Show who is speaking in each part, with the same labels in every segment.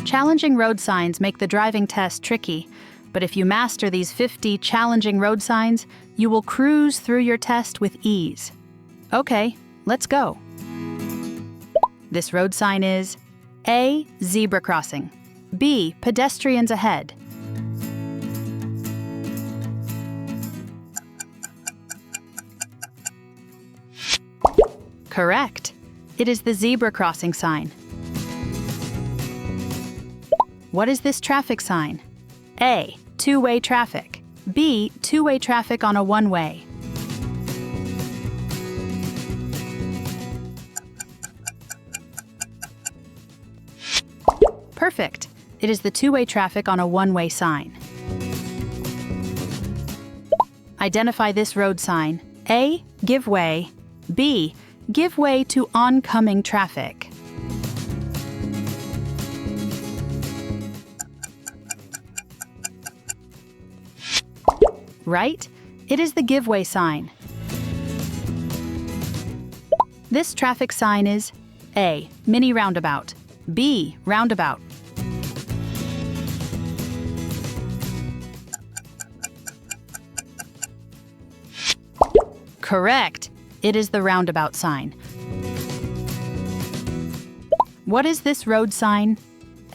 Speaker 1: Challenging road signs make the driving test tricky, but if you master these 50 challenging road signs, you will cruise through your test with ease. Okay, let's go. This road sign is A. Zebra crossing. B. Pedestrians ahead. Correct. It is the zebra crossing sign. What is this traffic sign? A. Two-way traffic. B. Two-way traffic on a one-way. Perfect. It is the two-way traffic on a one-way sign. Identify this road sign. A. Give way. B. Give way to oncoming traffic. Right? It is the give way sign. This traffic sign is A. Mini roundabout. B. Roundabout. Correct. It is the roundabout sign. What is this road sign?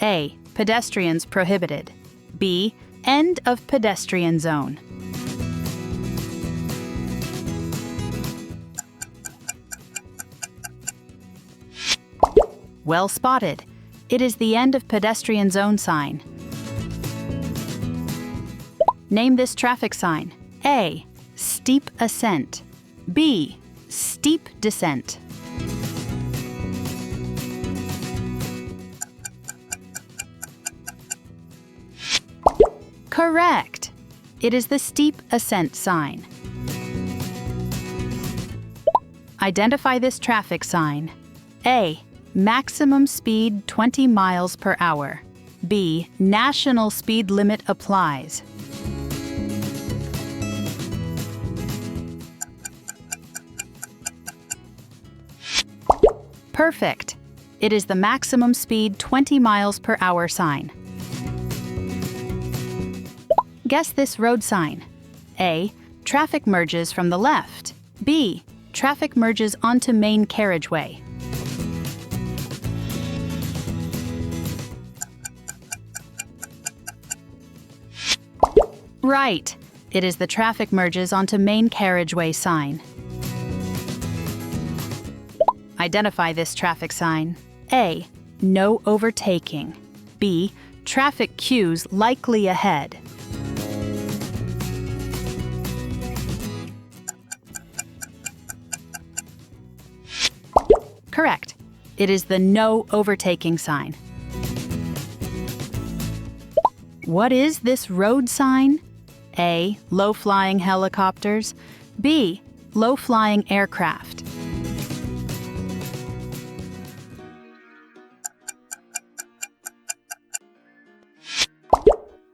Speaker 1: A. Pedestrians prohibited. B. End of pedestrian zone. Well spotted. It is the end of pedestrian zone sign. Name this traffic sign. A. Steep ascent. B. Steep descent. Correct. It is the steep ascent sign. Identify this traffic sign. A. Maximum speed 20 miles per hour. B. National speed limit applies. Perfect. It is the maximum speed 20 miles per hour sign. Guess this road sign. A. Traffic merges from the left. B. Traffic merges onto main carriageway. Right. It is the traffic merges onto main carriageway sign. Identify this traffic sign. A. No overtaking. B. Traffic queues likely ahead. Correct. It is the no overtaking sign. What is this road sign? A. Low-flying helicopters. B. Low-flying aircraft.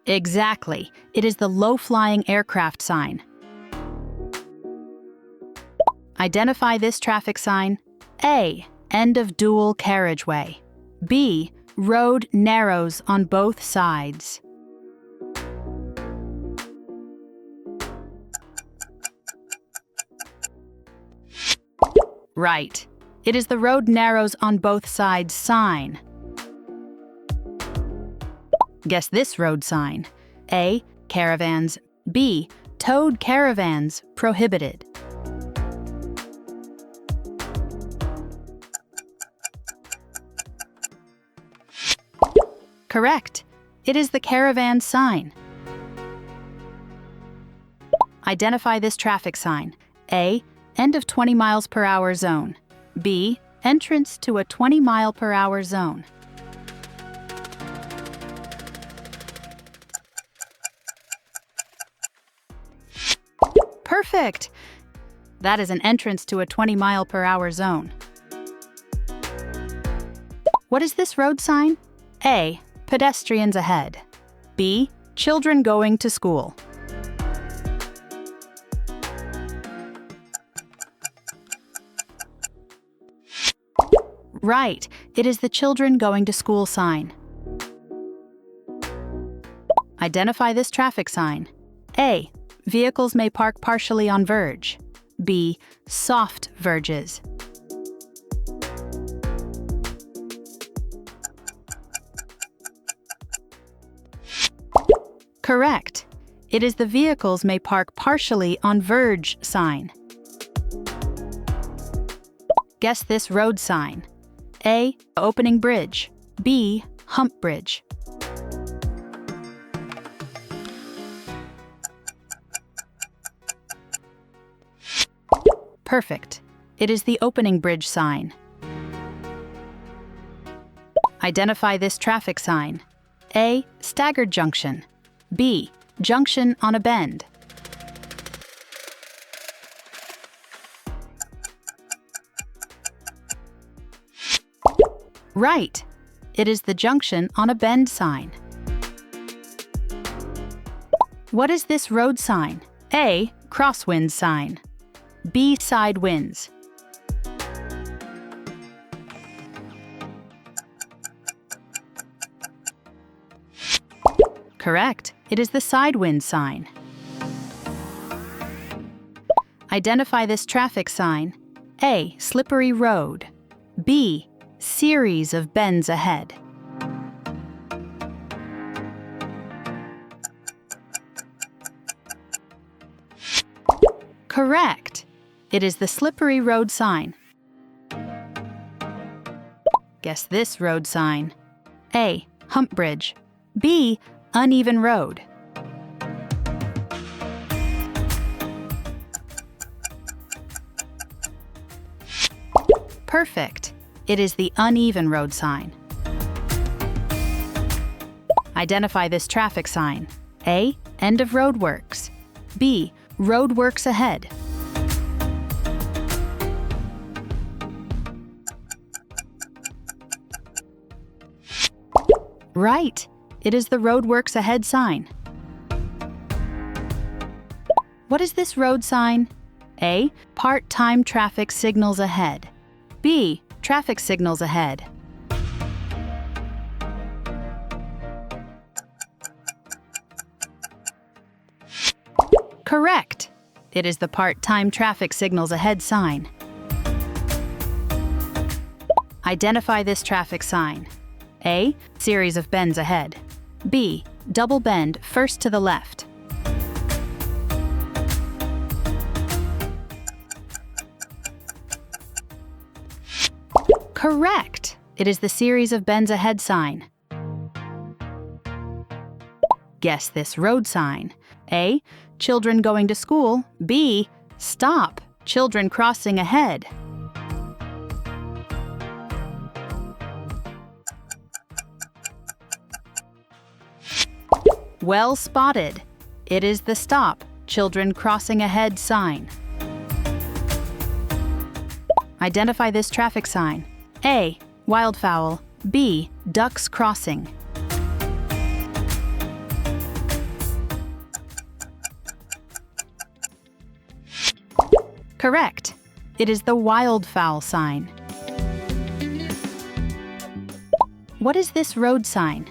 Speaker 1: Exactly. It is the low-flying aircraft sign. Identify this traffic sign. A. End of dual carriageway. B. Road narrows on both sides. Right. It is the road narrows on both sides sign. Guess this road sign. A. Caravans. B. Towed caravans prohibited. Correct. It is the caravan sign. Identify this traffic sign. A. End of 20 miles per hour zone. B. Entrance to a 20 mile per hour zone. Perfect! That is an entrance to a 20 mile per hour zone. What is this road sign? A. Pedestrians ahead. B. Children going to school. Right. It is the children going to school sign. Identify this traffic sign. A. Vehicles may park partially on verge. B. Soft verges. Correct. It is the vehicles may park partially on verge sign. Guess this road sign. A. Opening bridge. B. Hump bridge. Perfect. It is the opening bridge sign. Identify this traffic sign. A. Staggered junction. B. Junction on a bend. Right. It is the junction on a bend sign. What is this road sign? A. Crosswind sign. B. Side winds. Correct. It is the side wind sign. Identify this traffic sign. A. Slippery road. B. Series of bends ahead. Correct. It is the slippery road sign. Guess this road sign. A. Hump bridge. B. Uneven road. Perfect. It is the uneven road sign. Identify this traffic sign. A. End of road works. B. Road works ahead. Right. It is the road works ahead sign. What is this road sign? A. Part-time traffic signals ahead. B. Traffic signals ahead. Correct. It is the part-time traffic signals ahead sign. Identify this traffic sign. A. Series of bends ahead. B. Double bend first to the left. Correct. It is the series of bends ahead sign. Guess this road sign. A. Children going to school. B. Stop. Children crossing ahead. Well spotted. It is the stop. Children crossing ahead sign. Identify this traffic sign. A. Wildfowl. B. Ducks crossing. Correct. It is the wildfowl sign. What is this road sign?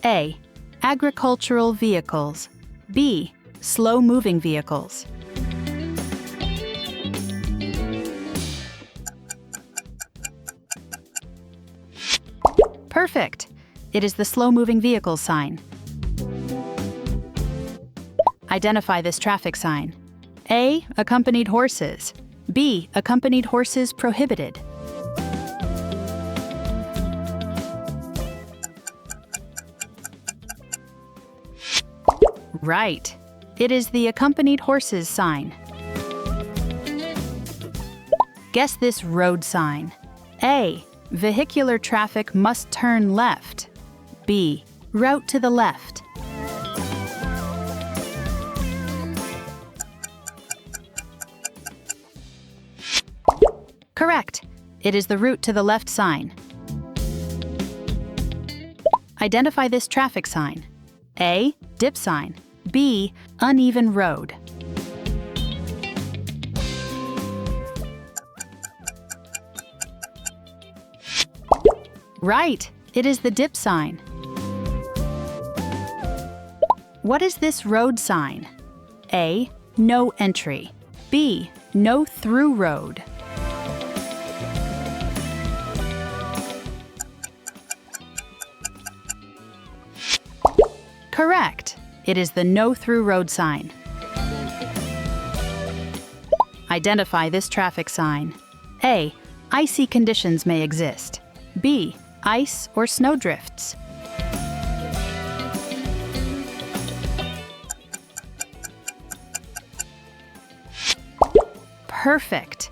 Speaker 1: A. Agricultural vehicles. B. Slow-moving vehicles. Perfect. It is the slow-moving vehicles sign. Identify this traffic sign. A. Accompanied horses. B. Accompanied horses prohibited. Right. It is the accompanied horses sign. Guess this road sign. A. Vehicular traffic must turn left. B. Route to the left. Correct. It is the route to the left sign. Identify this traffic sign. A. Dip sign. B. Uneven road. Right. It is the dip sign. What is this road sign? A. No entry. B. No through road. Correct. It is the no through road sign. Identify this traffic sign. A. Icy conditions may exist. B. Ice or snow drifts. Perfect.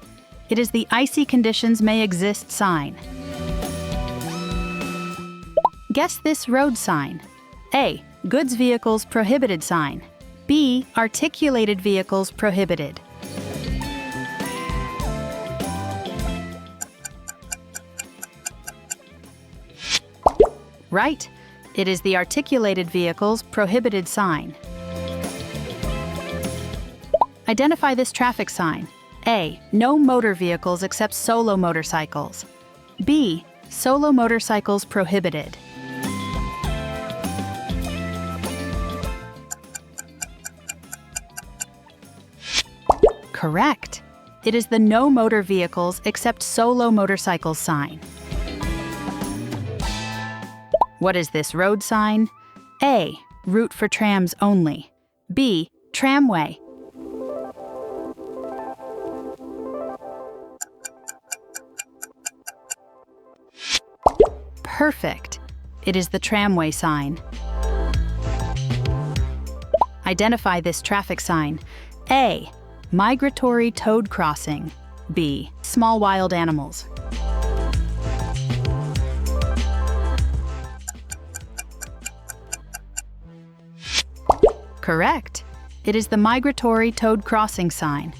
Speaker 1: It is the icy conditions may exist sign. Guess this road sign. A. Goods vehicles prohibited sign. B. Articulated vehicles prohibited. Right. It is the articulated vehicles prohibited sign. Identify this traffic sign. A. No motor vehicles except solo motorcycles. B. Solo motorcycles prohibited. Correct. It is the no motor vehicles except solo motorcycles sign. What is this road sign? A. Route for trams only. B. Tramway. Perfect. It is the tramway sign. Identify this traffic sign. A. Migratory toad crossing. B. Small wild animals. Correct. It is the migratory toad crossing sign.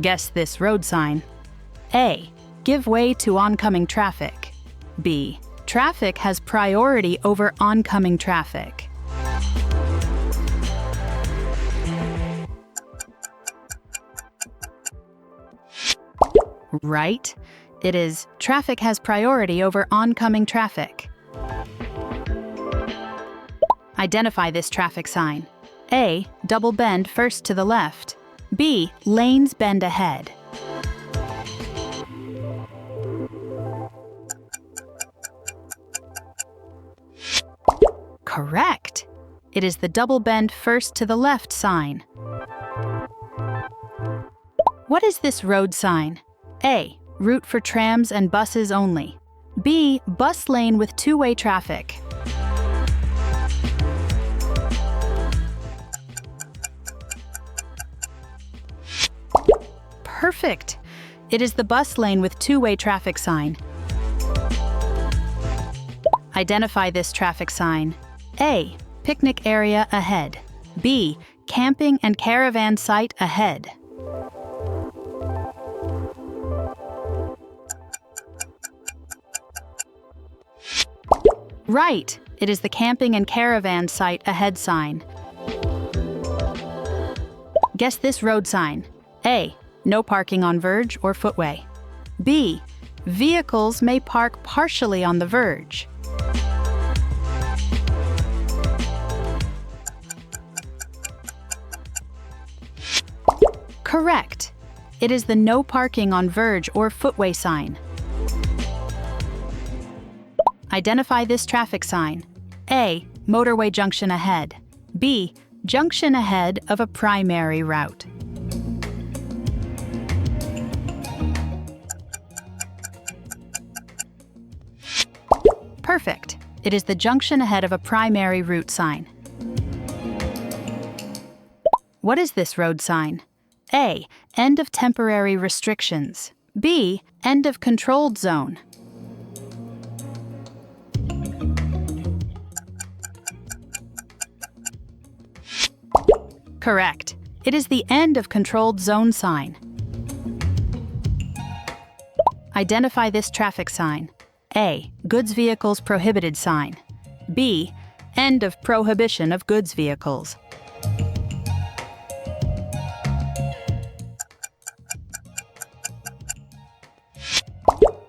Speaker 1: Guess this road sign. A. Give way to oncoming traffic. B. Traffic has priority over oncoming traffic. Right. It is traffic has priority over oncoming traffic. Identify this traffic sign. A. Double bend first to the left. B. Lanes bend ahead. Correct. It is the double bend first to the left sign. What is this road sign? A. Route for trams and buses only. B. Bus lane with two-way traffic. Perfect. It is the bus lane with two-way traffic sign. Identify this traffic sign. A. Picnic area ahead. B. Camping and caravan site ahead. Right. It is the camping and caravan site ahead sign. Guess this road sign. A. No parking on verge or footway. B. Vehicles may park partially on the verge. Correct. It is the no parking on verge or footway sign. Identify this traffic sign. A. Motorway junction ahead. B. Junction ahead of a primary route. Perfect. It is the junction ahead of a primary route sign. What is this road sign? A. End of temporary restrictions. B. End of controlled zone. Correct. It is the end of controlled zone sign. Identify this traffic sign. A. Goods vehicles prohibited sign. B. End of prohibition of goods vehicles.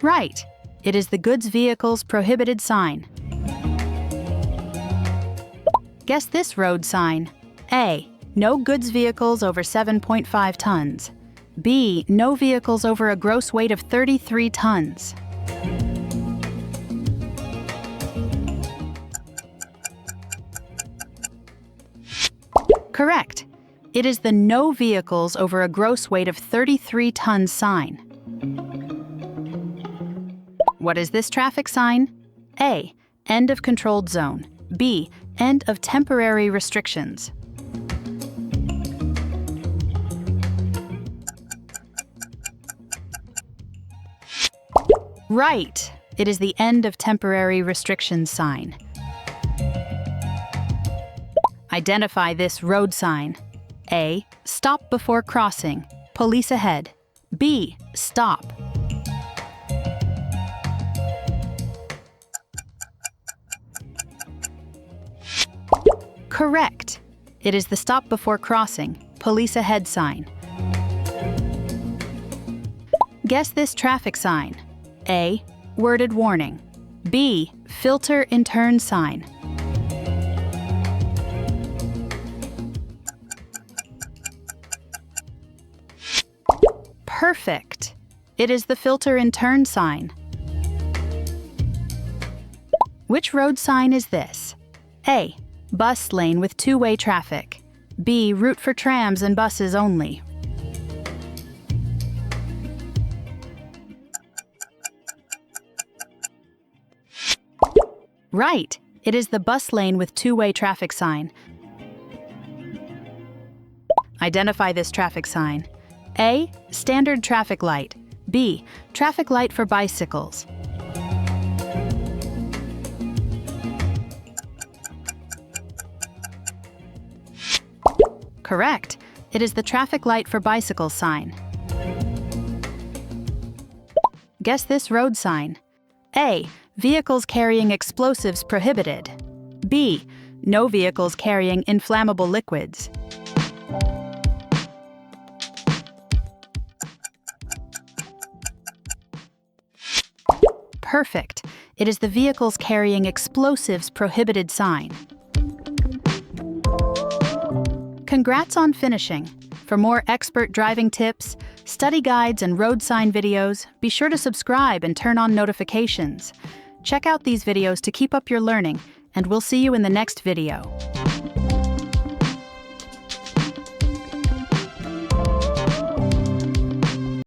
Speaker 1: Right. It is the goods vehicles prohibited sign. Guess this road sign. A. No goods vehicles over 7.5 tons. B. No vehicles over a gross weight of 33 tons. Correct. It is the no vehicles over a gross weight of 33 tons sign. What is this traffic sign? A. End of controlled zone. B. End of temporary restrictions. Right. It is the end of temporary restrictions sign. Identify this road sign. A. Stop before crossing. Police ahead. B. Stop. Correct. It is the stop before crossing. Police ahead sign. Guess this traffic sign. A. Worded warning. B. Filter in turn sign. Perfect. It is the filter in turn sign. Which road sign is this? A. Bus lane with two-way traffic. B. Route for trams and buses only. Right. It is the bus lane with two-way traffic sign. Identify this traffic sign. A. Standard traffic light. B. Traffic light for bicycles. Correct. It is the traffic light for bicycles sign. Guess this road sign. A. Vehicles carrying explosives prohibited. B. No vehicles carrying inflammable liquids. Perfect. It is the vehicles carrying explosives prohibited sign. Congrats on finishing. For more expert driving tips, study guides, and road sign videos, be sure to subscribe and turn on notifications. Check out these videos to keep up your learning, and we'll see you in the next video.